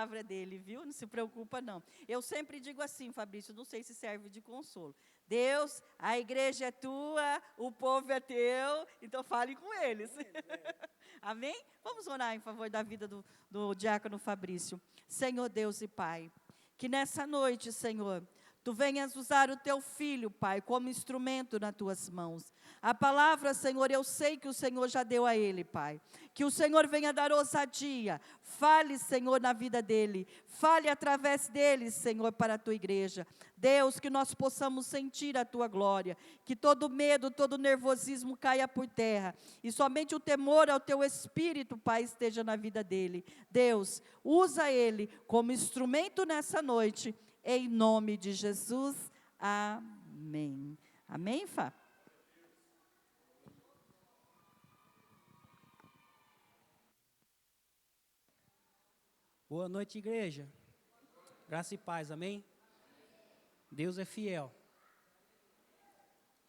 palavra é dele, viu? Não se preocupa, não. Eu sempre digo assim, Fabrício, não sei se serve de consolo. Deus, a igreja é tua, o povo é teu, então fale com eles. Amém? Vamos orar em favor da vida do diácono Fabrício. Senhor Deus e Pai, que nessa noite, Senhor, Tu venhas usar o Teu filho, Pai, como instrumento nas Tuas mãos. A palavra, Senhor, eu sei que o Senhor já deu a ele, Pai. Que o Senhor venha dar ousadia. Fale, Senhor, na vida dele. Fale através dele, Senhor, para a Tua igreja. Deus, que nós possamos sentir a Tua glória. Que todo medo, todo nervosismo caia por terra. E somente o temor ao Teu Espírito, Pai, esteja na vida dele. Deus, usa ele como instrumento nessa noite. Em nome de Jesus, amém. Amém, Fá? Boa noite, igreja. Graça e paz, amém? Deus é fiel.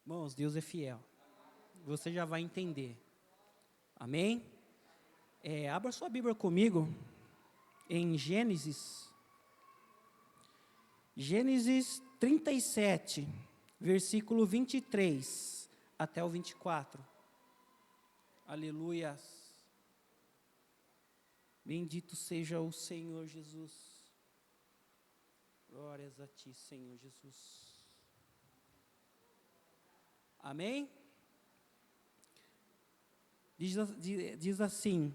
Irmãos, Deus é fiel. Você já vai entender. Amém? Abra sua Bíblia comigo em Gênesis 37, versículo 23 até o 24. Aleluias. Bendito seja o Senhor Jesus. Glórias a Ti, Senhor Jesus. Amém? Diz assim: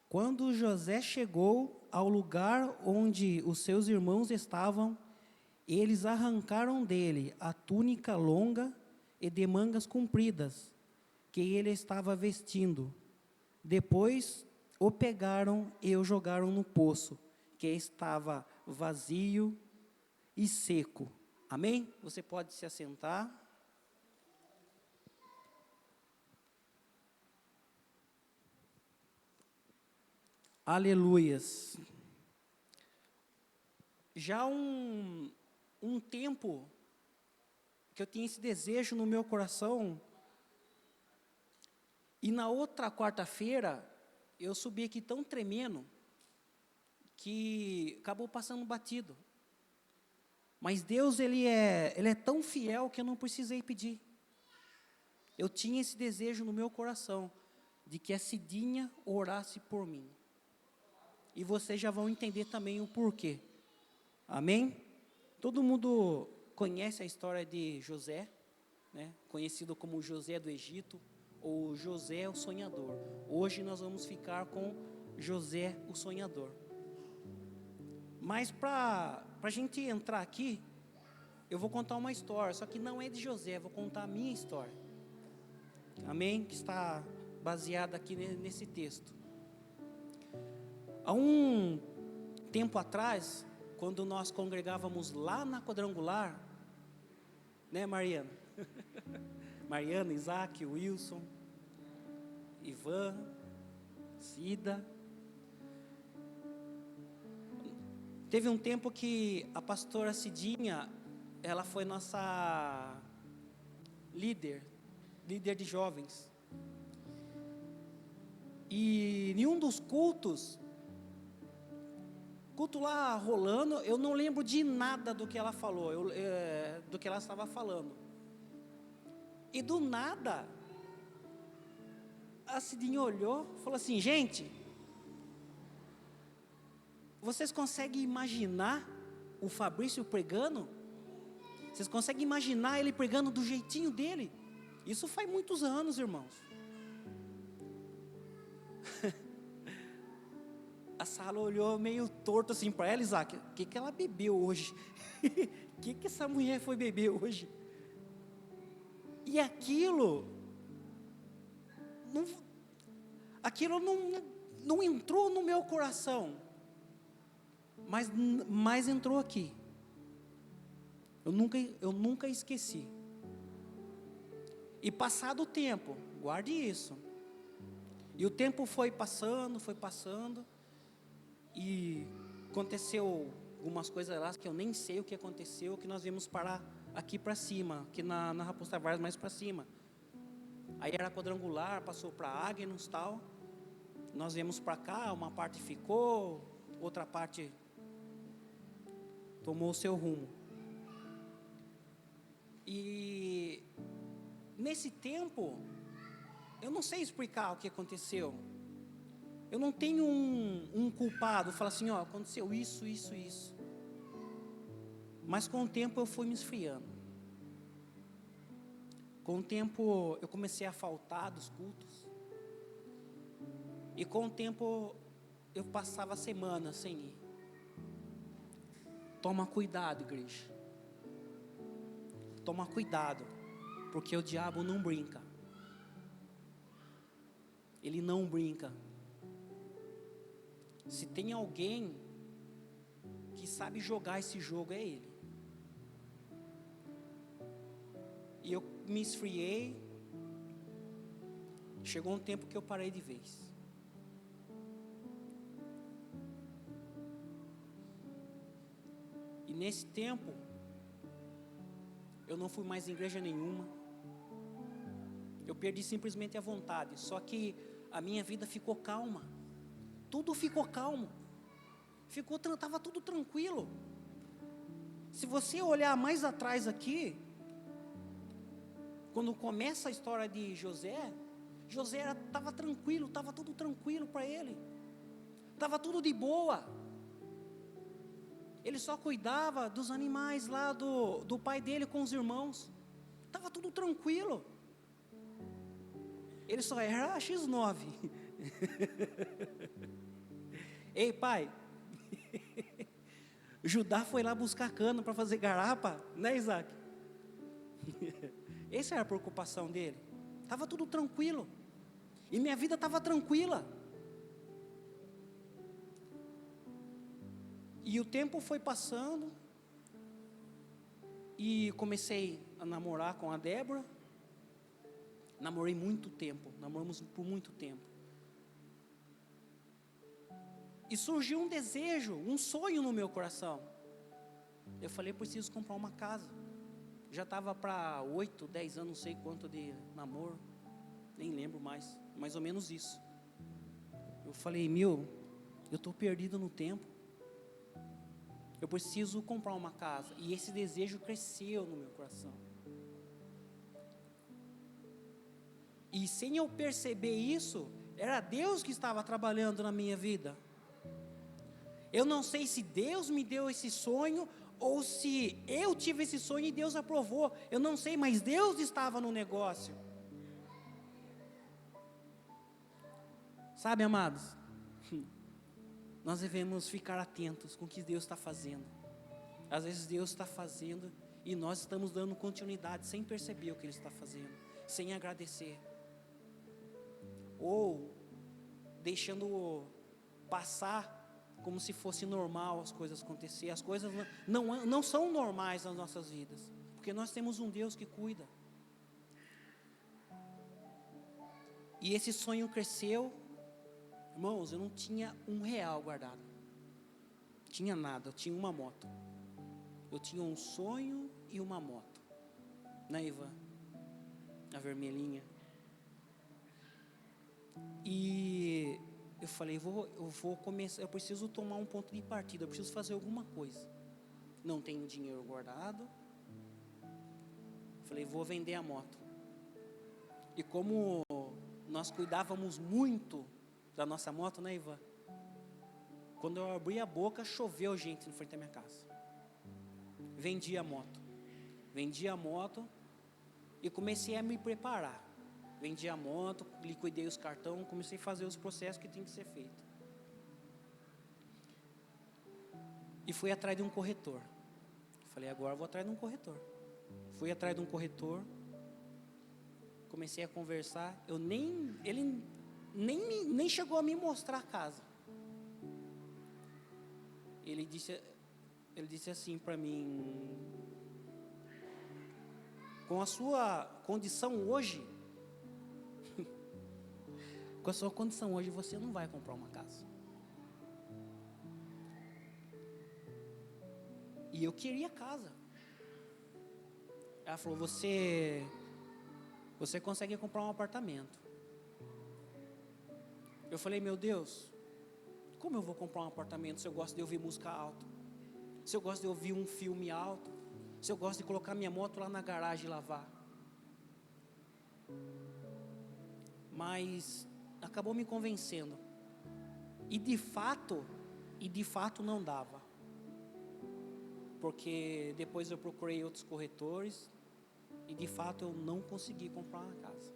quando José chegou ao lugar onde os seus irmãos estavam, eles arrancaram dele a túnica longa e de mangas compridas, que ele estava vestindo. Depois o pegaram e o jogaram no poço, que estava vazio e seco. Amém? Você pode se assentar. Aleluias. Já um tempo que eu tinha esse desejo no meu coração, e na outra quarta-feira, eu subi aqui tão tremendo, que acabou passando batido. Mas Deus, Ele é tão fiel que eu não precisei pedir. Eu tinha esse desejo no meu coração, de que a Cidinha orasse por mim. E vocês já vão entender também o porquê. Amém? Todo mundo conhece a história de José, né? Conhecido como José do Egito, ou José o Sonhador. Hoje nós vamos ficar com José o Sonhador. Mas para a gente entrar aqui, eu vou contar uma história, só que não é de José, vou contar a minha história. Amém? Que está baseada aqui nesse texto. Há um tempo atrás, quando nós congregávamos lá na Quadrangular, né, Mariana? Mariana, Isaac, Wilson, Ivan, Cida. Teve um tempo que a pastora Cidinha, ela foi nossa líder de jovens. E em um dos culto lá rolando, eu não lembro de nada do que ela falou, do que ela estava falando. E do nada, a Cidinha olhou e falou assim: gente, vocês conseguem imaginar o Fabrício pregando? Vocês conseguem imaginar ele pregando do jeitinho dele? Isso faz muitos anos, irmãos. A Sala olhou meio torto assim para ela: Isaac, o que ela bebeu hoje? O que essa mulher foi beber hoje? E aquilo não entrou no meu coração, mas entrou aqui. Eu nunca esqueci. E passado o tempo, guarde isso. E o tempo foi passando, e aconteceu algumas coisas lá que eu nem sei o que aconteceu, que nós viemos parar aqui para cima, aqui na Raposo Tavares, mais para cima. Aí era Quadrangular, passou para Águenos e tal. Nós viemos para cá, uma parte ficou, outra parte tomou o seu rumo. E nesse tempo, eu não sei explicar o que aconteceu. Eu não tenho um culpado, falar assim, ó, aconteceu isso, isso, isso. Mas com o tempo eu fui me esfriando. Com o tempo eu comecei a faltar dos cultos. E com o tempo eu passava semanas sem ir. Toma cuidado, igreja. Toma cuidado, porque o diabo não brinca. Ele não brinca. Se tem alguém que sabe jogar esse jogo, é ele. E eu me esfriei. Chegou um tempo que eu parei de vez. E nesse tempo, eu não fui mais em igreja nenhuma. Eu perdi simplesmente a vontade. Só que a minha vida ficou calma. Tudo ficou calmo. Estava tudo tranquilo. Se você olhar mais atrás aqui, quando começa a história de José, José estava tranquilo, estava tudo tranquilo para ele. Estava tudo de boa. Ele só cuidava dos animais lá do pai dele com os irmãos. Estava tudo tranquilo. Ele só era X9. Ei, pai. Judá foi lá buscar cano para fazer garapa, né, Isaac? Essa era a preocupação dele. Estava tudo tranquilo. E minha vida estava tranquila. E o tempo foi passando. E comecei a namorar com a Débora. Namorei muito tempo. Namoramos por muito tempo. E surgiu um desejo, um sonho no meu coração. Eu falei, preciso comprar uma casa. Já estava para 8, 10 anos, não sei quanto de namoro. Nem lembro mais. Mais ou menos isso. Eu falei, eu estou perdido no tempo. Eu preciso comprar uma casa. E esse desejo cresceu no meu coração. E sem eu perceber isso, era Deus que estava trabalhando na minha vida. Eu não sei se Deus me deu esse sonho, ou se eu tive esse sonho e Deus aprovou. Eu não sei, mas Deus estava no negócio. Sabe, amados? Nós devemos ficar atentos com o que Deus está fazendo. Às vezes Deus está fazendo e nós estamos dando continuidade sem perceber o que Ele está fazendo, sem agradecer. Ou deixando passar como se fosse normal as coisas acontecer. As coisas não são normais nas nossas vidas, porque nós temos um Deus que cuida. E esse sonho cresceu. Irmãos, eu não tinha R$1 guardado. Tinha nada, eu tinha uma moto. Eu tinha um sonho e uma moto. Né, Ivan? A vermelhinha. E eu falei, eu vou começar, eu preciso tomar um ponto de partida, eu preciso fazer alguma coisa. Não tenho dinheiro guardado. Falei, vou vender a moto. E como nós cuidávamos muito da nossa moto, né, Ivan? Quando eu abri a boca, choveu gente em frente à minha casa. Vendi a moto. Vendi a moto e comecei a me preparar. Vendi a moto, liquidei os cartões, comecei a fazer os processos que tem que ser feito. E fui atrás de um corretor. Falei, agora eu vou atrás de um corretor. Fui atrás de um corretor. Comecei a conversar. Ele nem chegou a me mostrar a casa. Ele disse assim para mim: com a sua condição hoje, com a sua condição hoje, você não vai comprar uma casa. E eu queria casa. Ela falou, você consegue comprar um apartamento. Eu falei, meu Deus, Como eu vou comprar um apartamento se eu gosto de ouvir música alta? Se eu gosto de ouvir um filme alto? Se eu gosto de colocar minha moto lá na garagem e lavar? Mas acabou me convencendo. E de fato não dava. Porque depois eu procurei outros corretores e de fato eu não consegui comprar uma casa.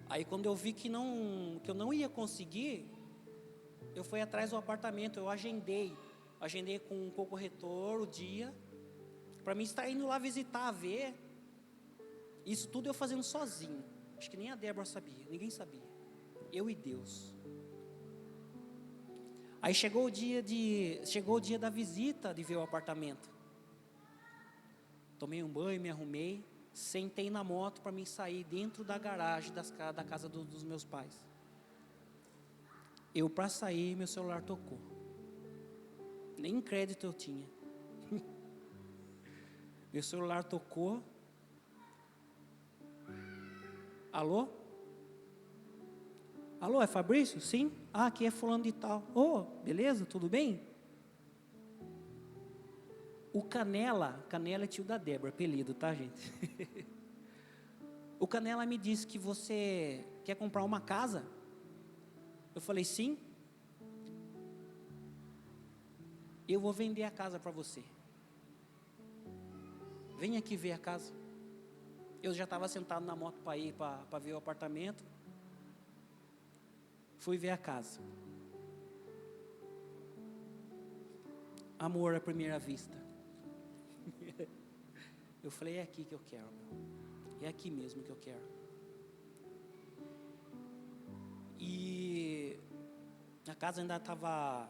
Aí quando eu vi que eu não ia conseguir, eu fui atrás do apartamento, eu agendei com o corretor o dia, para mim estar indo lá visitar, ver. Isso tudo eu fazendo sozinho. Acho que nem a Débora sabia, ninguém sabia. Eu e Deus. Aí chegou o dia da visita, de ver o apartamento. Tomei um banho, me arrumei, sentei na moto para mim sair dentro da garagem da casa dos meus pais. Eu, para sair, meu celular tocou. Nem crédito eu tinha. Meu celular tocou. Alô? Alô, é Fabrício? Sim? Ah, aqui é fulano de tal. Ô, beleza? Tudo bem? O Canela é tio da Débora, apelido, tá, gente? O Canela me disse que você quer comprar uma casa. Eu falei, sim. Eu vou vender a casa para você. Vem aqui ver a casa. Eu já estava sentado na moto para ir para ver o apartamento. Fui ver a casa. Amor à primeira vista. Eu falei, é aqui que eu quero, meu. É aqui mesmo que eu quero. E a casa ainda estava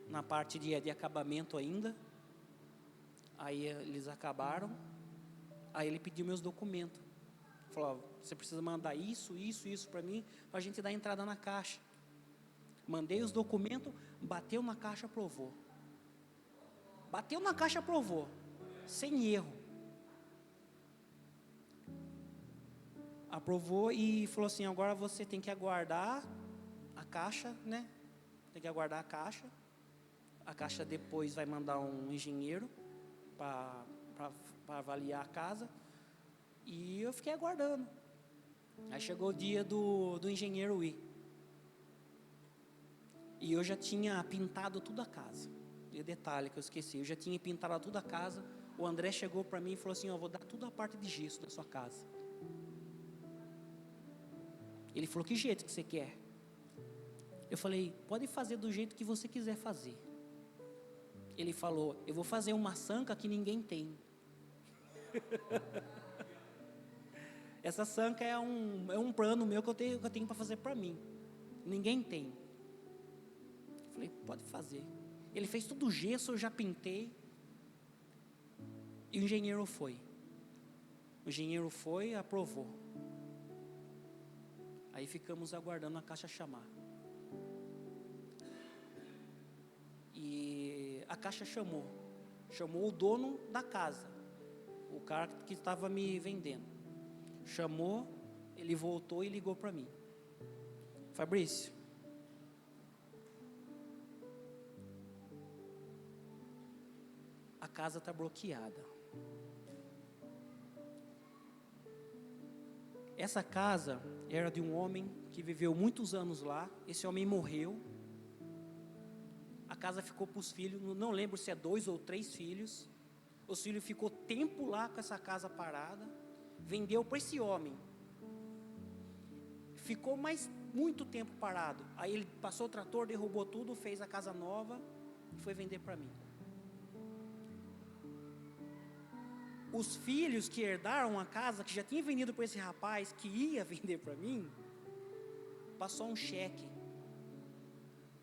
na parte de acabamento ainda. Aí eles acabaram. Aí ele pediu meus documentos. Falou, você precisa mandar isso para mim, para a gente dar entrada na caixa. Mandei os documentos, bateu na caixa, aprovou. Bateu na caixa, aprovou. Sem erro. Aprovou e falou assim, agora você tem que aguardar a caixa, né? Tem que aguardar a caixa. A caixa depois vai mandar um engenheiro para avaliar a casa. E eu fiquei aguardando. Aí chegou o dia do engenheiro ir. E eu já tinha pintado toda a casa. E detalhe que eu esqueci, eu já tinha pintado toda a casa. O André chegou para mim e falou assim, eu vou dar toda a parte de gesso da sua casa. Ele falou, que jeito que você quer? Eu falei, pode fazer do jeito que você quiser fazer. Ele falou, eu vou fazer uma sanca que ninguém tem. Essa sanca é um plano meu que eu tenho para fazer para mim. Ninguém tem. Eu falei, pode fazer. Ele fez tudo o gesso, eu já pintei. E o engenheiro foi. O engenheiro foi e aprovou. Aí ficamos aguardando a caixa chamar. E a caixa chamou o dono da casa, o cara que estava me vendendo. Chamou, ele voltou e ligou para mim. Fabrício, a casa está bloqueada. Essa casa era de um homem que viveu muitos anos lá. Esse homem morreu. A casa ficou para os filhos, não lembro se é 2 ou 3 filhos. Os filhos ficou tempo lá com essa casa parada. Vendeu para esse homem. Ficou mais muito tempo parado. Aí ele passou o trator, derrubou tudo, fez a casa nova e foi vender para mim. Os filhos que herdaram a casa, que já tinha vendido para esse rapaz, que ia vender para mim, passou um cheque,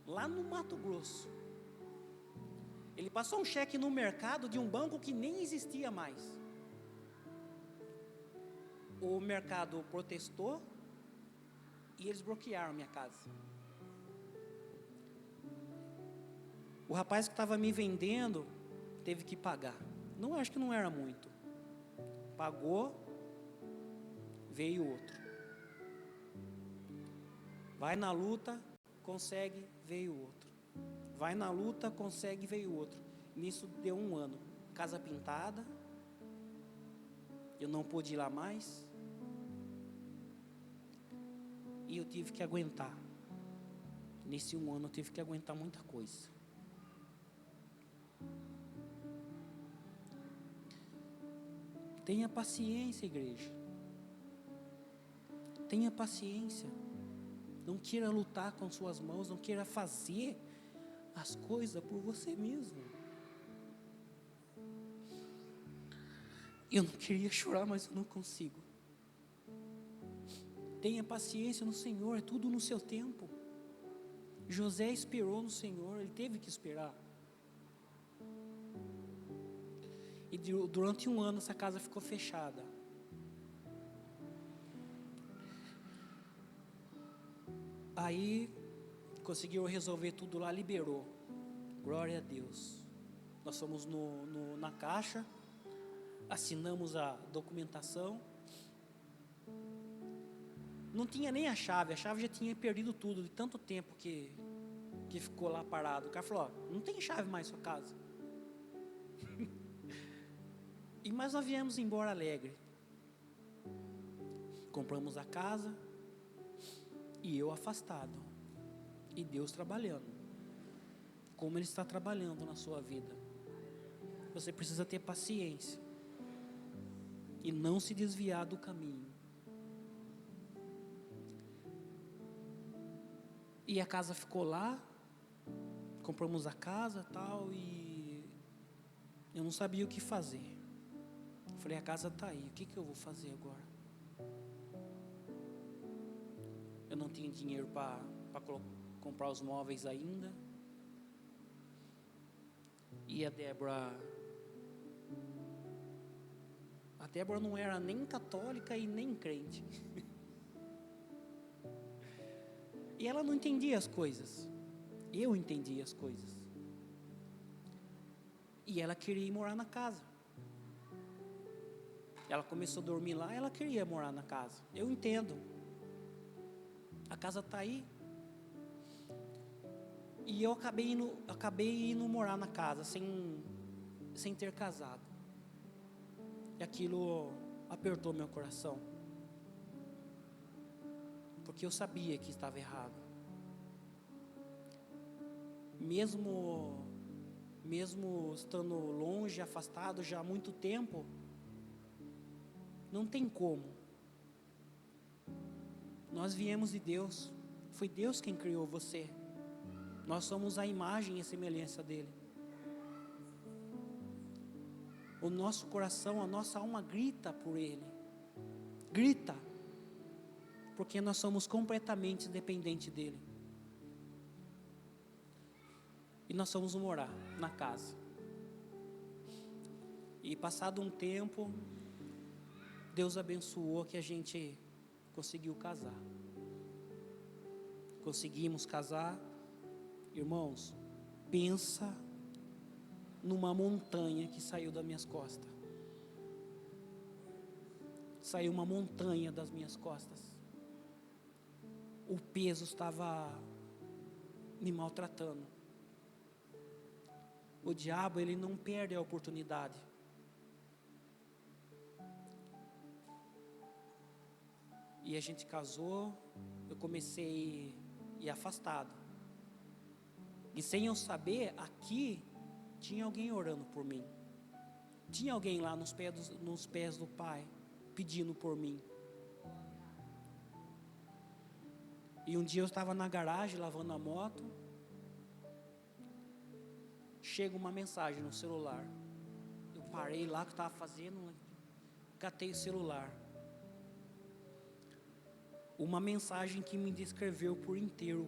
lá no Mato Grosso. Ele passou um cheque no mercado de um banco que nem existia mais. O mercado protestou e eles bloquearam minha casa. O rapaz que estava me vendendo teve que pagar. Não, acho que não era muito. Pagou, veio outro. Vai na luta, consegue, veio outro. Vai na luta, consegue, veio outro. Nisso deu 1 ano. Casa pintada. Eu não pude ir lá mais. E eu tive que aguentar. Nesse 1 ano eu tive que aguentar muita coisa. Tenha paciência, igreja. Tenha paciência. Não queira lutar com suas mãos, não queira fazer as coisas por você mesmo. Eu não queria chorar, mas eu não consigo. Tenha paciência no Senhor, é tudo no seu tempo. José esperou no Senhor, ele teve que esperar. E durante 1 ano essa casa ficou fechada. Aí conseguiu resolver tudo lá, liberou. Glória a Deus. Nós fomos na caixa, assinamos a documentação. Não tinha nem a chave já tinha perdido tudo, de tanto tempo que ficou lá parado. O cara falou, ó, não tem chave mais sua casa. Mas nós viemos embora alegre. Compramos a casa e eu afastado. E Deus trabalhando. Como Ele está trabalhando na sua vida. Você precisa ter paciência. E não se desviar do caminho. E a casa ficou lá. Compramos a casa e tal. E eu não sabia o que fazer. Falei, a casa está aí, o que eu vou fazer agora? Eu não tinha dinheiro para comprar os móveis ainda. E a Débora não era nem católica e nem crente. E ela não entendia as coisas. Eu entendia as coisas. E ela queria ir morar na casa. Ela começou a dormir lá, ela queria morar na casa. Eu entendo. A casa está aí. E eu acabei indo morar na casa, sem ter casado. E aquilo apertou meu coração. Porque eu sabia que estava errado. Mesmo estando longe, afastado já há muito tempo, não tem como. Nós viemos de Deus. Foi Deus quem criou você. Nós somos a imagem e a semelhança dEle. O nosso coração, a nossa alma grita por Ele. Grita. Porque nós somos completamente dependentes dEle. E nós fomos morar na casa. E passado um tempo, Deus abençoou que a gente conseguiu casar. Conseguimos casar. Irmãos, pensa numa montanha que saiu das minhas costas. Saiu uma montanha das minhas costas. O peso estava me maltratando. O diabo, ele não perde a oportunidade. E a gente casou, eu comecei a ir afastado. E sem eu saber, aqui tinha alguém orando por mim. Tinha alguém lá nos pés do Pai, pedindo por mim. E um dia eu estava na garagem, lavando a moto. Chega uma mensagem no celular. Eu parei lá o que eu estava fazendo, catei o celular. Uma mensagem que me descreveu por inteiro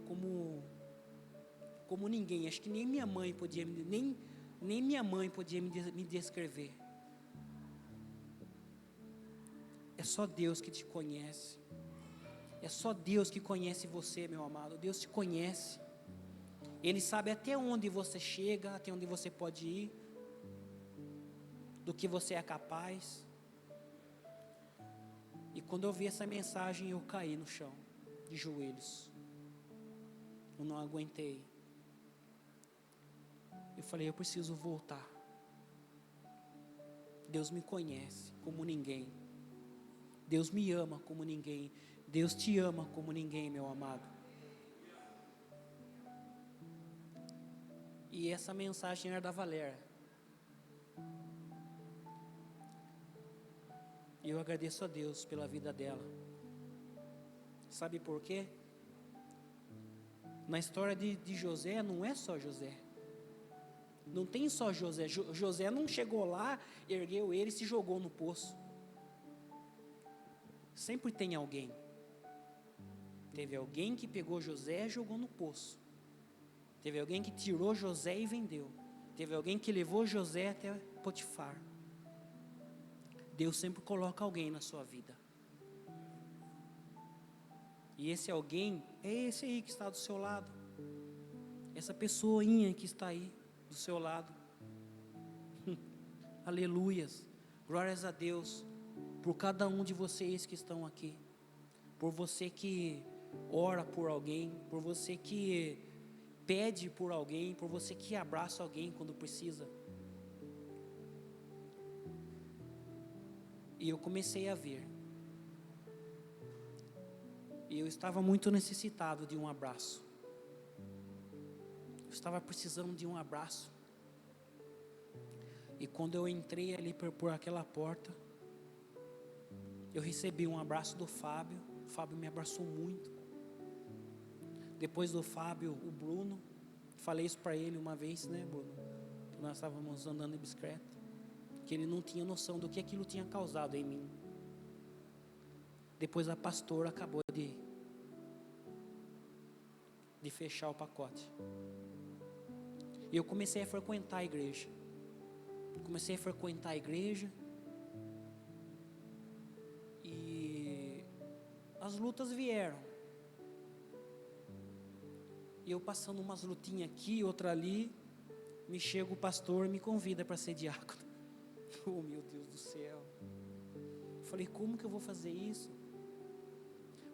como ninguém. Acho que nem minha mãe podia me descrever. É só Deus que te conhece. É só Deus que conhece você, meu amado. Deus te conhece. Ele sabe até onde você chega, até onde você pode ir, do que você é capaz. E quando eu vi essa mensagem, eu caí no chão, de joelhos. eu não aguentei. Eu falei, eu preciso voltar. Deus me conhece como ninguém. Deus me ama como ninguém. Deus te ama como ninguém, meu amado. E essa mensagem era da Valéria. E eu agradeço a Deus pela vida dela. Sabe por quê? Na história de José, não é só José. Não tem só José. José não chegou lá, ergueu ele e se jogou no poço. Sempre tem alguém. Teve alguém que pegou José e jogou no poço. Teve alguém que tirou José e vendeu. Teve alguém que levou José até Potifar. Deus sempre coloca alguém na sua vida. E esse alguém é esse aí que está do seu lado. Essa pessoinha que está aí do seu lado. Aleluias. Glórias a Deus por cada um de vocês que estão aqui. Por você que ora por alguém, por você que pede por alguém, por você que abraça alguém quando precisa. E eu comecei a ver. E eu estava muito necessitado de um abraço. Eu estava precisando de um abraço. E quando eu entrei ali por aquela porta, eu recebi um abraço do Fábio. O Fábio me abraçou muito. Depois do Fábio, o Bruno. Falei isso para ele uma vez, né, Bruno? Que nós estávamos andando de bicicleta. Que ele não tinha noção do que aquilo tinha causado em mim. Depois a pastora acabou de fechar o pacote. E eu comecei a frequentar a igreja. Comecei a frequentar a igreja. E as lutas vieram. E eu passando umas lutinhas aqui, outra ali, me chega o pastor e me convida para ser diácono. Oh, meu Deus do céu. Falei, como que eu vou fazer isso?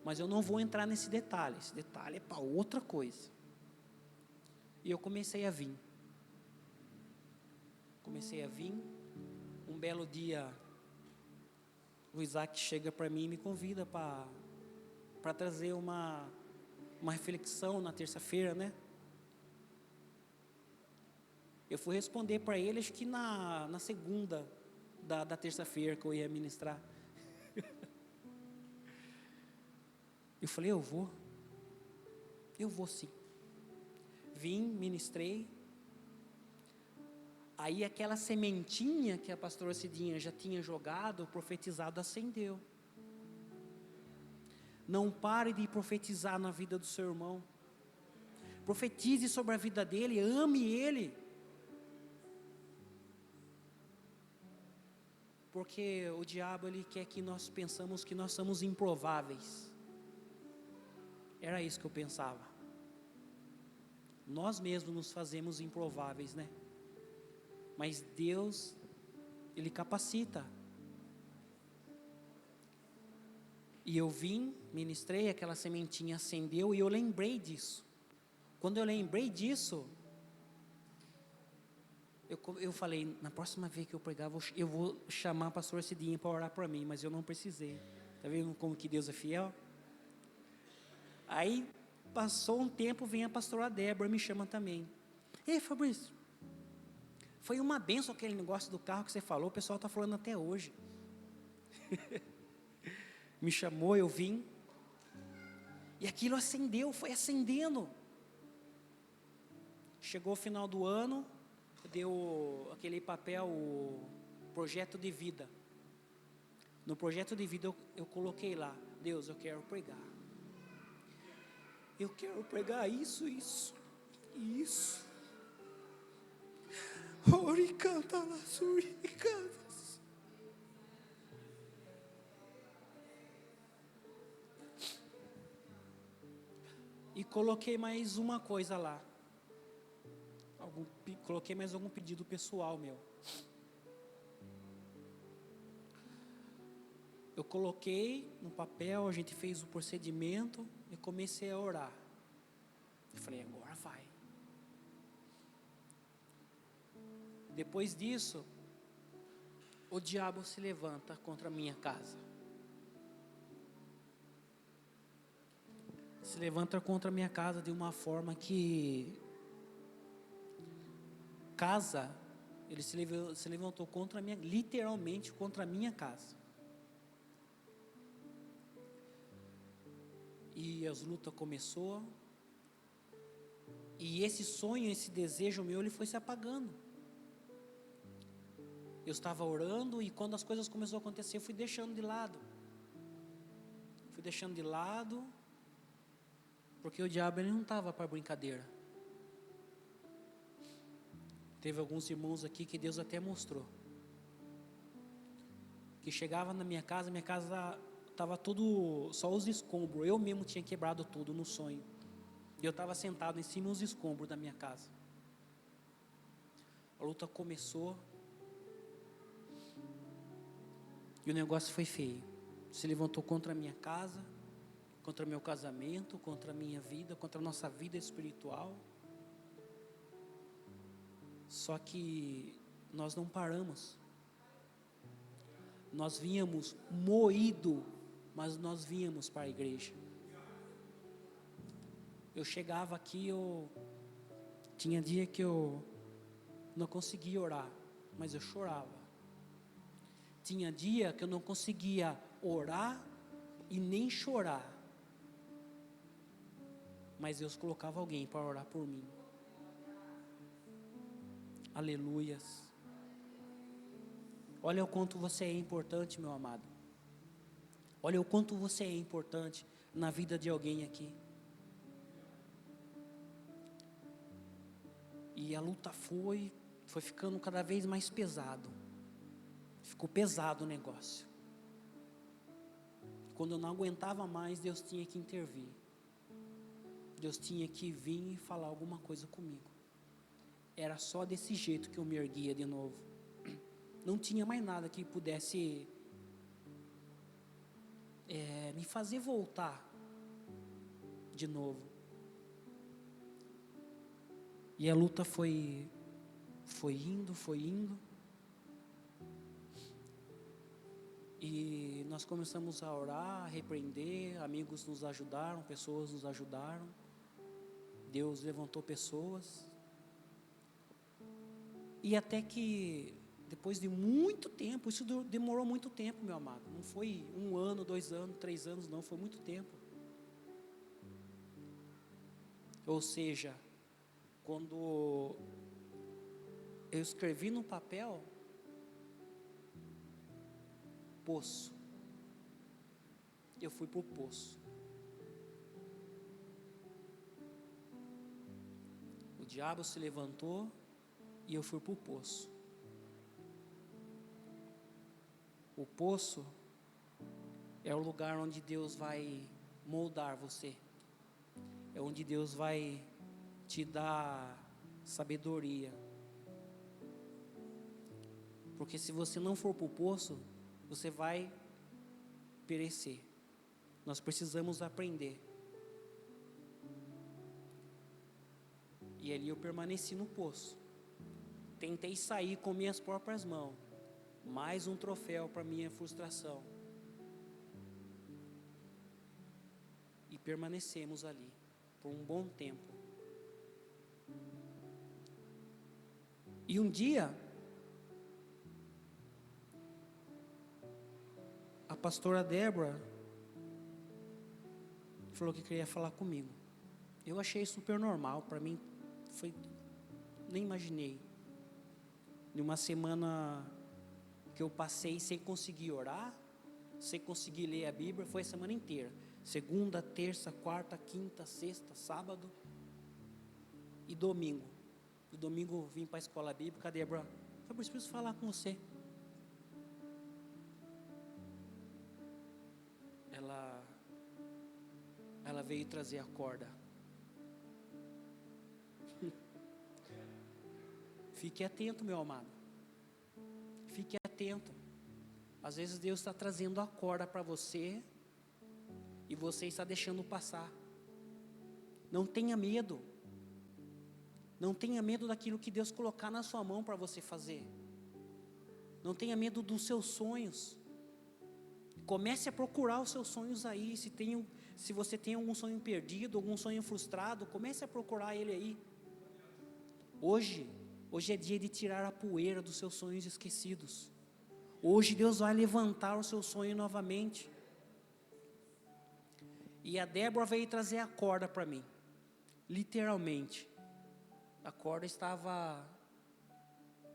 Mas eu não vou entrar nesse detalhe. Esse detalhe é para outra coisa. E eu comecei a vir. Um belo dia, o Isaac chega para mim e me convida para trazer uma reflexão na terça-feira, né? Eu fui responder para ele, acho que na segunda da terça-feira que eu ia ministrar. Eu falei, eu vou sim. Vim, ministrei. Aí aquela sementinha que a pastora Cidinha já tinha jogado, profetizado, acendeu. Não pare de profetizar na vida do seu irmão. Profetize sobre a vida dele, ame ele. Porque o diabo, ele quer que nós pensamos que nós somos improváveis. Era isso que eu pensava. Nós mesmos nos fazemos improváveis, né? Mas Deus, Ele capacita. E eu vim, ministrei, aquela sementinha acendeu e eu lembrei disso. Quando eu lembrei disso, eu falei, na próxima vez que eu pregar, eu vou chamar a pastora Cidinha para orar por mim, mas eu não precisei. Está vendo como que Deus é fiel? Aí, passou um tempo, vem a pastora Débora, me chama também. Ei, Fabrício, foi uma bênção aquele negócio do carro que você falou, o pessoal está falando até hoje. Me chamou, eu vim. E aquilo acendeu, foi acendendo. Chegou o final do ano, deu aquele papel, o projeto de vida. No projeto de vida eu coloquei lá, Deus, eu quero pregar. Eu quero pregar isso. Oricanta lá, suricadas. E coloquei mais uma coisa lá. Coloquei mais algum pedido pessoal meu. Eu coloquei no papel, a gente fez o procedimento e comecei a orar. Eu falei, agora vai. Depois disso, o diabo se levanta contra a minha casa. Se levanta contra a minha casa de uma forma que ele se levantou contra a minha, literalmente contra a minha casa. E as lutas começou. E esse sonho, esse desejo meu, ele foi se apagando. Eu estava orando e quando as coisas começaram a acontecer, eu fui deixando de lado. Porque o diabo ele não estava para brincadeira. Teve alguns irmãos aqui que Deus até mostrou. Que chegava na minha casa estava tudo, só os escombros. Eu mesmo tinha quebrado tudo no sonho. E eu estava sentado em cima dos escombros da minha casa. A luta começou. E o negócio foi feio. Se levantou contra a minha casa, contra meu casamento, contra a minha vida, contra a nossa vida espiritual. Só que nós não paramos. Nós vínhamos moído, mas nós vínhamos para a igreja. Eu chegava aqui, tinha dia que eu não conseguia orar, mas eu chorava. Tinha dia que eu não conseguia orar e nem chorar, mas Deus colocava alguém para orar por mim. Aleluias. Olha o quanto você é importante, meu amado. Olha o quanto você é importante na vida de alguém aqui. E a luta foi ficando cada vez mais pesado. Ficou pesado o negócio. Quando eu não aguentava mais, Deus tinha que intervir. Deus tinha que vir e falar alguma coisa comigo. Era só desse jeito que eu me erguia de novo. Não tinha mais nada que pudesse me fazer voltar de novo. E a luta foi indo. E nós começamos a orar, a repreender, amigos nos ajudaram, pessoas nos ajudaram. Deus levantou pessoas. E até que, depois de muito tempo, isso demorou muito tempo, meu amado. Não foi 1 ano, 2 anos, 3 anos, não, foi muito tempo. Ou seja, quando eu escrevi no papel, poço, eu fui para o poço. O diabo se levantou e eu fui para o poço. O poço é o lugar onde Deus vai moldar você. É onde Deus vai te dar sabedoria. Porque se você não for para o poço, você vai perecer. Nós precisamos aprender. E ali eu permaneci no poço. Tentei sair com minhas próprias mãos. Mais um troféu para minha frustração. E permanecemos ali por um bom tempo. E um dia, a pastora Débora falou que queria falar comigo. Eu achei super normal, para mim nem imaginei. Em uma semana que eu passei sem conseguir orar, sem conseguir ler a Bíblia, foi a semana inteira. Segunda, terça, quarta, quinta, sexta, sábado e domingo. No domingo vim para a escola bíblica, a Débora, eu preciso falar com você. Ela veio trazer a corda. Fique atento, meu amado. Fique atento. Às vezes Deus está trazendo a corda para você e você está deixando passar. Não tenha medo. Não tenha medo daquilo que Deus colocar na sua mão para você fazer. Não tenha medo dos seus sonhos. Comece a procurar os seus sonhos aí. Se você tem algum sonho perdido, algum sonho frustrado, comece a procurar ele aí. Hoje é dia de tirar a poeira dos seus sonhos esquecidos. Hoje Deus vai levantar o seu sonho novamente. E a Débora veio trazer a corda para mim. Literalmente. A corda estava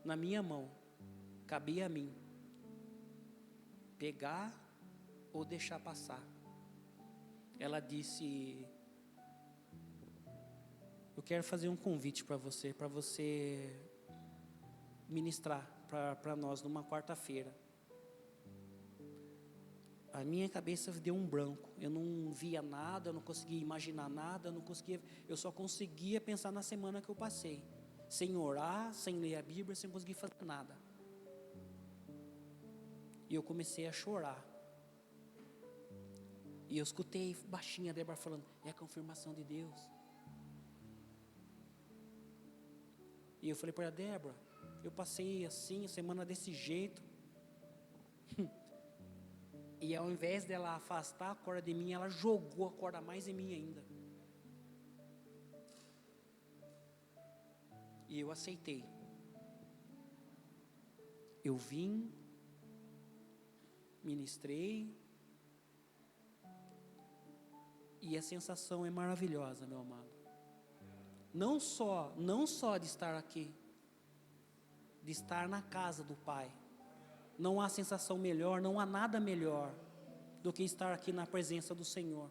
na minha mão. Cabia a mim pegar ou deixar passar. Ela disse: eu quero fazer um convite para você ministrar para nós numa quarta-feira. A minha cabeça deu um branco. Eu não via nada, eu não conseguia imaginar nada, eu só conseguia pensar na semana que eu passei, sem orar, sem ler a Bíblia, sem conseguir fazer nada. E eu comecei a chorar. E eu escutei baixinho a Débora falando: é a confirmação de Deus. E eu falei para a Débora: eu passei assim, a semana desse jeito. E ao invés dela afastar a corda de mim, ela jogou a corda mais em mim ainda. E eu aceitei. Eu vim, ministrei, e a sensação é maravilhosa, meu amado. Não só de estar aqui, de estar na casa do Pai. Não há sensação melhor, não há nada melhor do que estar aqui na presença do Senhor.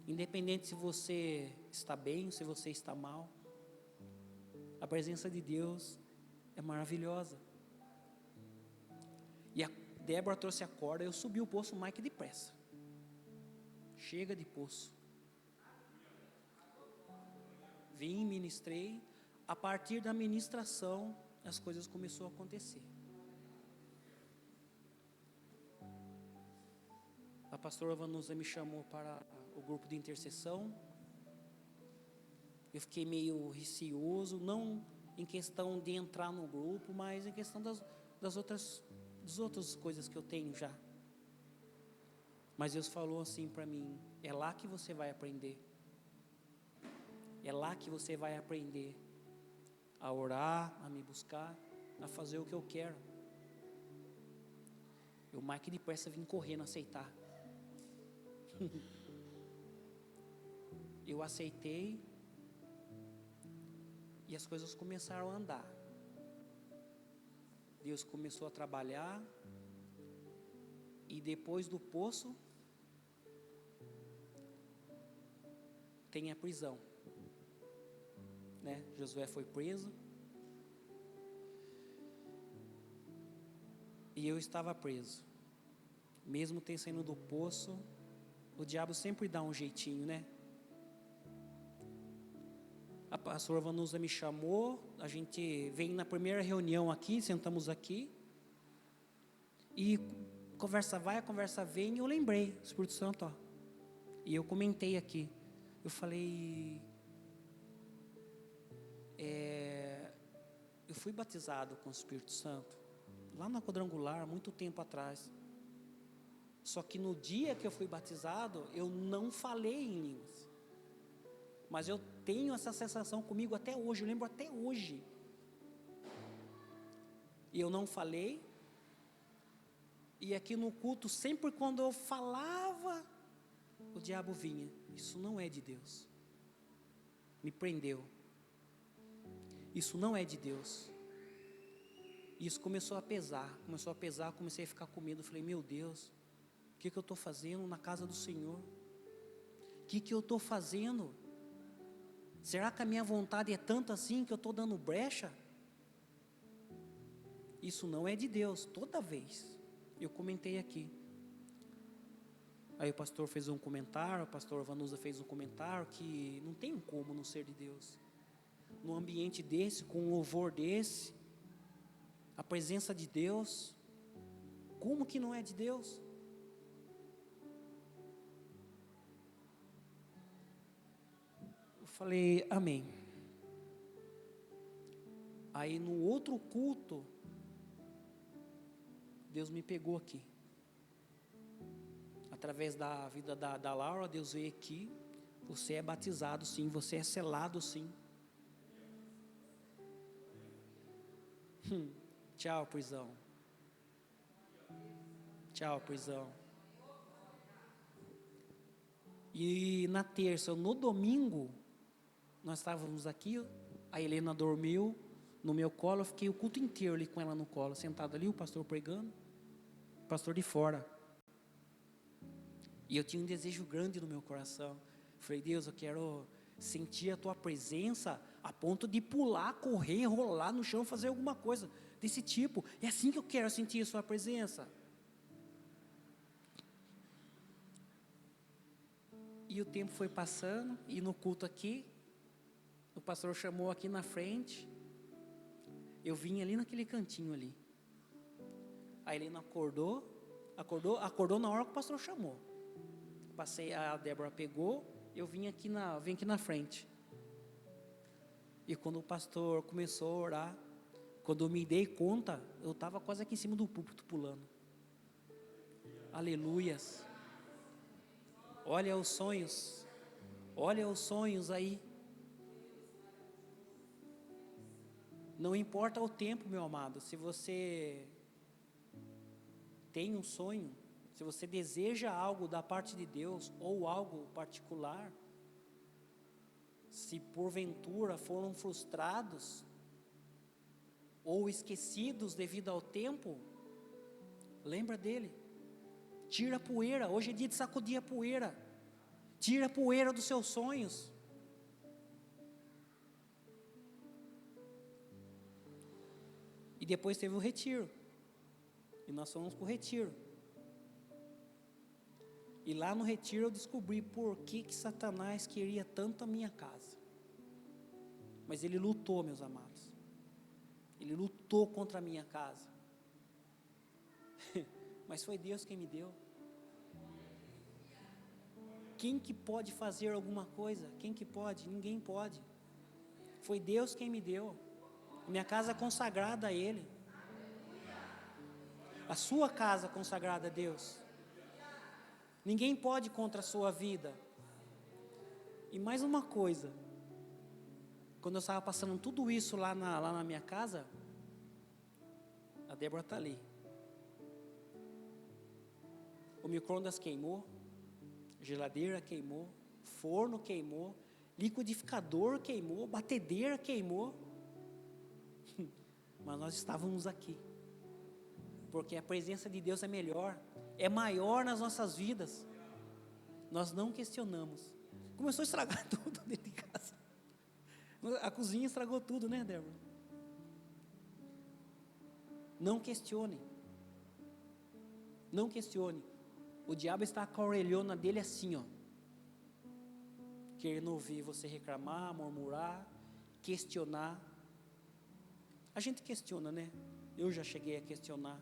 Independente se você está bem, se você está mal, a presença de Deus é maravilhosa. E a Débora trouxe a corda, eu subi o poço mais que depressa. Chega de poço. Vim, ministrei. A partir da ministração, as coisas começaram a acontecer. A pastora Vanusa me chamou para o grupo de intercessão. Eu fiquei meio receoso, não em questão de entrar no grupo, mas em questão das outras coisas que eu tenho já. Mas Deus falou assim para mim: é lá que você vai aprender. É lá que você vai aprender a orar, a me buscar, a fazer o que eu quero. Eu mais que depressa vim correndo aceitar. Eu aceitei e as coisas começaram a andar. Deus começou a trabalhar e depois do poço tem a prisão, né? Josué foi preso e eu estava preso. Mesmo ter saído do poço, o diabo sempre dá um jeitinho, né? A pastora Vanusa me chamou, a gente veio na primeira reunião aqui, sentamos aqui, e conversa vai, conversa vem, e eu lembrei, Espírito Santo, ó, e eu comentei aqui, eu falei, eu fui batizado com o Espírito Santo, lá na Quadrangular, muito tempo atrás, só que no dia que eu fui batizado, eu não falei em línguas. Mas eu tenho essa sensação comigo até hoje, eu lembro até hoje. E eu não falei. E aqui no culto, sempre quando eu falava, o diabo vinha. Isso não é de Deus. Me prendeu. Isso não é de Deus. Isso começou a pesar, comecei a ficar com medo. Eu falei, meu Deus, o que eu estou fazendo na casa do Senhor? O que eu estou fazendo? Será que a minha vontade é tanta assim que eu estou dando brecha? Isso não é de Deus, toda vez. Eu comentei aqui. Aí o pastor fez um comentário, a pastora Vanusa fez um comentário que não tem como não ser de Deus. Num ambiente desse, com um louvor desse, a presença de Deus, como que não é de Deus? falei, amém. Aí no outro culto, Deus me pegou aqui. Através da vida da Laura, Deus veio aqui. Você é batizado sim, você é selado sim. Tchau, prisão. Tchau, prisão. E na terça, no domingo, nós estávamos aqui, a Helena dormiu no meu colo, eu fiquei o culto inteiro ali com ela no colo, sentado ali, o pastor pregando, o pastor de fora. E eu tinha um desejo grande no meu coração. Falei, Deus, eu quero sentir a tua presença a ponto de pular, correr, rolar no chão, fazer alguma coisa desse tipo. É assim que eu quero sentir a sua presença. E o tempo foi passando, e no culto aqui, o pastor chamou aqui na frente, eu vim ali naquele cantinho ali. A Helena acordou na hora que o pastor chamou. Passei, a Débora pegou, eu vim aqui na frente. E quando o pastor começou a orar, quando eu me dei conta, eu estava quase aqui em cima do púlpito pulando. Aleluias. Olha os sonhos aí. Não importa o tempo, meu amado, se você tem um sonho, se você deseja algo da parte de Deus, ou algo particular, se porventura foram frustrados, ou esquecidos devido ao tempo, lembra dele, tira a poeira, hoje é dia de sacudir a poeira, tira a poeira dos seus sonhos. E depois teve o retiro, e nós fomos para o retiro. E lá no retiro eu descobri por que Satanás queria tanto a minha casa. Mas ele lutou, meus amados. Ele lutou contra a minha casa. Mas foi Deus quem me deu. Quem que pode fazer alguma coisa? Quem que pode? Ninguém pode. Foi Deus quem me deu. Minha casa é consagrada a Ele. A sua casa é consagrada a Deus. Ninguém pode contra a sua vida. E mais uma coisa, quando eu estava passando tudo isso lá na minha casa, a Débora está ali. O micro-ondas queimou, geladeira queimou, forno queimou, liquidificador queimou, batedeira queimou. Mas nós estávamos aqui, porque a presença de Deus é melhor, é maior nas nossas vidas. Nós não questionamos. Começou a estragar tudo dentro de casa. A cozinha estragou tudo, né, Débora? Não questione. Não questione. O diabo está com a orelhona dele assim, ó, querendo ouvir você reclamar, murmurar, questionar. A gente questiona, né? Eu já cheguei a questionar.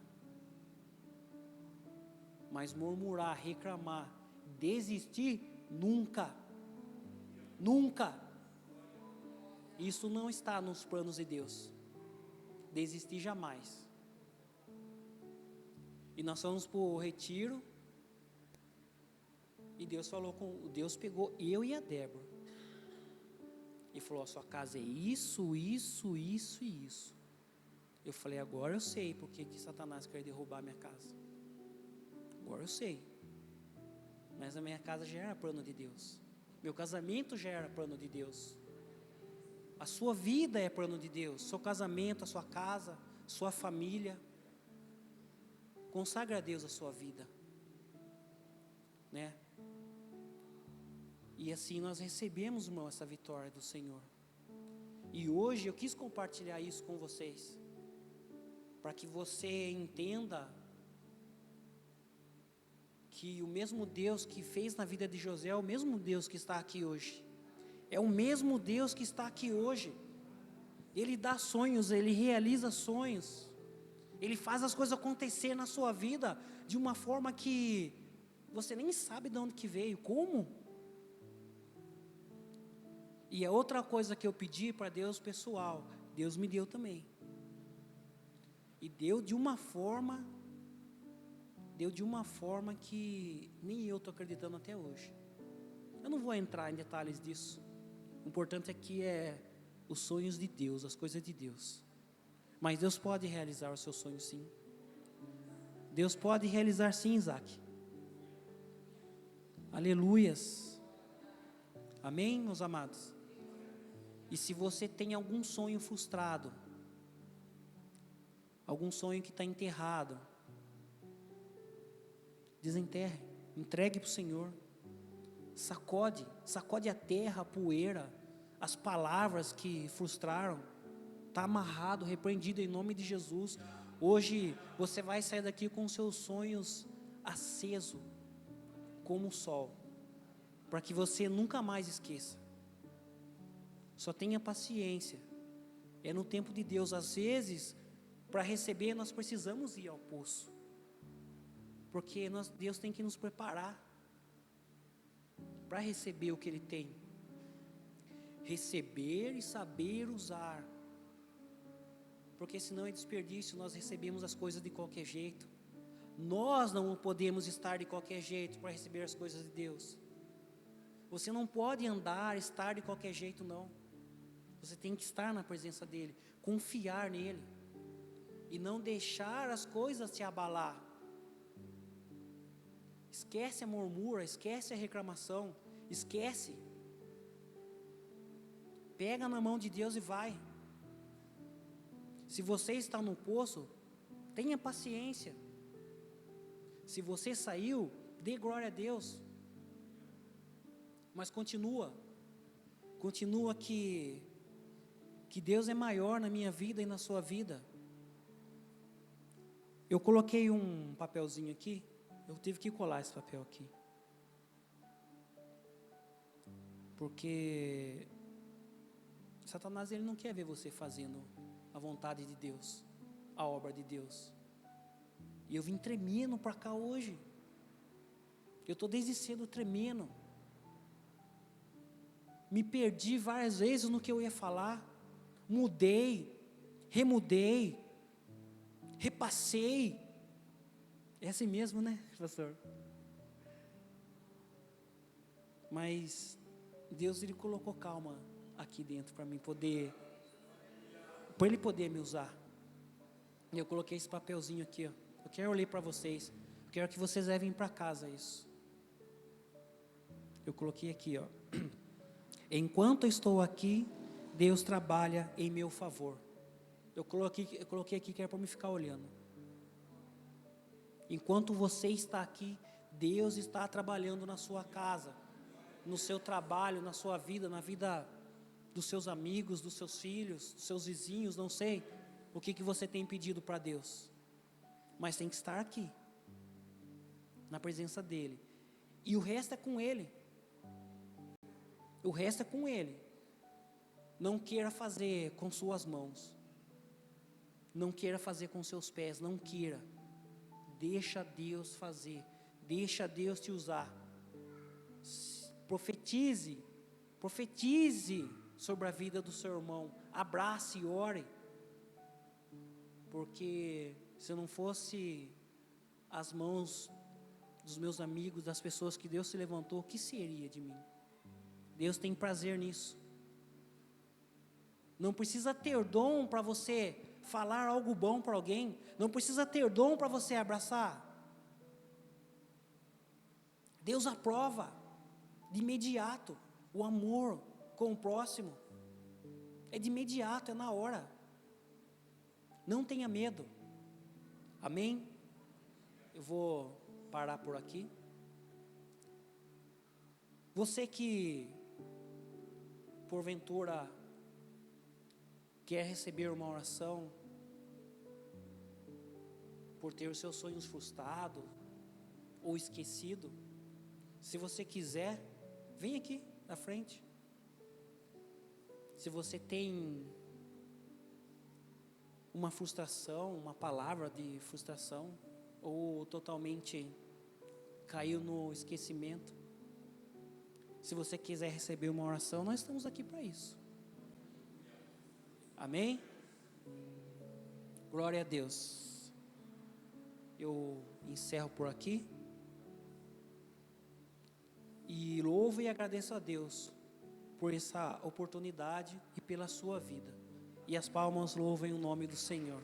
Mas murmurar, reclamar, desistir, nunca. Nunca. Isso não está nos planos de Deus. Desistir jamais. E nós fomos para o retiro. E Deus pegou eu e a Débora. E falou, a sua casa é isso, isso, isso e isso. Eu falei, agora eu sei porque que Satanás quer derrubar a minha casa. Agora eu sei. Mas a minha casa já era plano de Deus. Meu casamento já era plano de Deus. A sua vida é plano de Deus. Seu casamento, a sua casa, sua família. Consagra a Deus a sua vida. Né? E assim nós recebemos, irmão, essa vitória do Senhor. E hoje eu quis compartilhar isso com vocês, para que você entenda que o mesmo Deus que fez na vida de José é o mesmo Deus que está aqui hoje. É o mesmo Deus que está aqui hoje. Ele dá sonhos, Ele realiza sonhos. Ele faz as coisas acontecer na sua vida de uma forma que você nem sabe de onde que veio, como. E é outra coisa que eu pedi para Deus pessoal, Deus me deu também. E deu de uma forma que nem eu estou acreditando até hoje. Eu não vou entrar em detalhes disso. O importante aqui é os sonhos de Deus, as coisas de Deus. Mas Deus pode realizar os seus sonhos, sim. Deus pode realizar, sim, Isaac. Aleluias. Amém, meus amados? E se você tem algum sonho frustrado, algum sonho que está enterrado, desenterre, entregue para o Senhor. Sacode a terra, a poeira, as palavras que frustraram. Está amarrado, repreendido em nome de Jesus. Hoje você vai sair daqui com seus sonhos acesos, como o sol, para que você nunca mais esqueça. Só tenha paciência. É no tempo de Deus. Às vezes, para receber, nós precisamos ir ao poço, porque Deus tem que nos preparar para receber o que Ele tem. Receber e saber usar. Porque senão é desperdício, nós recebemos as coisas de qualquer jeito. Nós não podemos estar de qualquer jeito para receber as coisas de Deus. Você não pode estar de qualquer jeito, não. Você tem que estar na presença dEle, confiar nele, e não deixar as coisas te abalar. Esquece a murmura, esquece a reclamação, esquece. Pega na mão de Deus e vai. Se você está no poço, tenha paciência. Se você saiu, dê glória a Deus. Mas continua que Deus é maior na minha vida e na sua vida. Eu coloquei um papelzinho aqui, eu tive que colar esse papel aqui. Porque Satanás, ele não quer ver você fazendo a vontade de Deus, a obra de Deus. E eu vim tremendo para cá hoje. Eu estou desde cedo tremendo. Me perdi várias vezes no que eu ia falar. Mudei, remudei, repassei. É assim mesmo, né, pastor? Mas Deus, Ele colocou calma aqui dentro para mim poder, para Ele poder me usar. E eu coloquei esse papelzinho aqui, ó. Eu quero ler para vocês. Eu quero que vocês levem para casa isso. Eu coloquei aqui, ó. Enquanto eu estou aqui, Deus trabalha em meu favor. Eu coloquei aqui que era para me ficar olhando. Enquanto você está aqui, Deus está trabalhando na sua casa, no seu trabalho, na sua vida, na vida dos seus amigos, dos seus filhos, dos seus vizinhos, não sei o que você tem pedido para Deus, mas tem que estar aqui, na presença dEle, e o resto é com Ele. O resto é com Ele. Não queira fazer com suas mãos, não queira fazer com seus pés, não queira. Deixa Deus fazer, deixa Deus te usar. Profetize sobre a vida do seu irmão, abrace e ore, porque se não fosse as mãos dos meus amigos, das pessoas que Deus se levantou, o que seria de mim? Deus tem prazer nisso. Não precisa ter dom para você falar algo bom para alguém, não precisa ter dom para você abraçar. Deus aprova de imediato o amor com o próximo. É de imediato, é na hora. Não tenha medo. Amém? Eu vou parar por aqui. Você que porventura quer receber uma oração por ter os seus sonhos frustrados ou esquecido, se você quiser, vem aqui na frente. Se você tem uma frustração, uma palavra de frustração, ou totalmente caiu no esquecimento, Se você quiser receber uma oração, nós estamos aqui para isso. Amém? Glória a Deus. Eu encerro por aqui. E louvo e agradeço a Deus por essa oportunidade e pela sua vida. E as palmas louvem o nome do Senhor.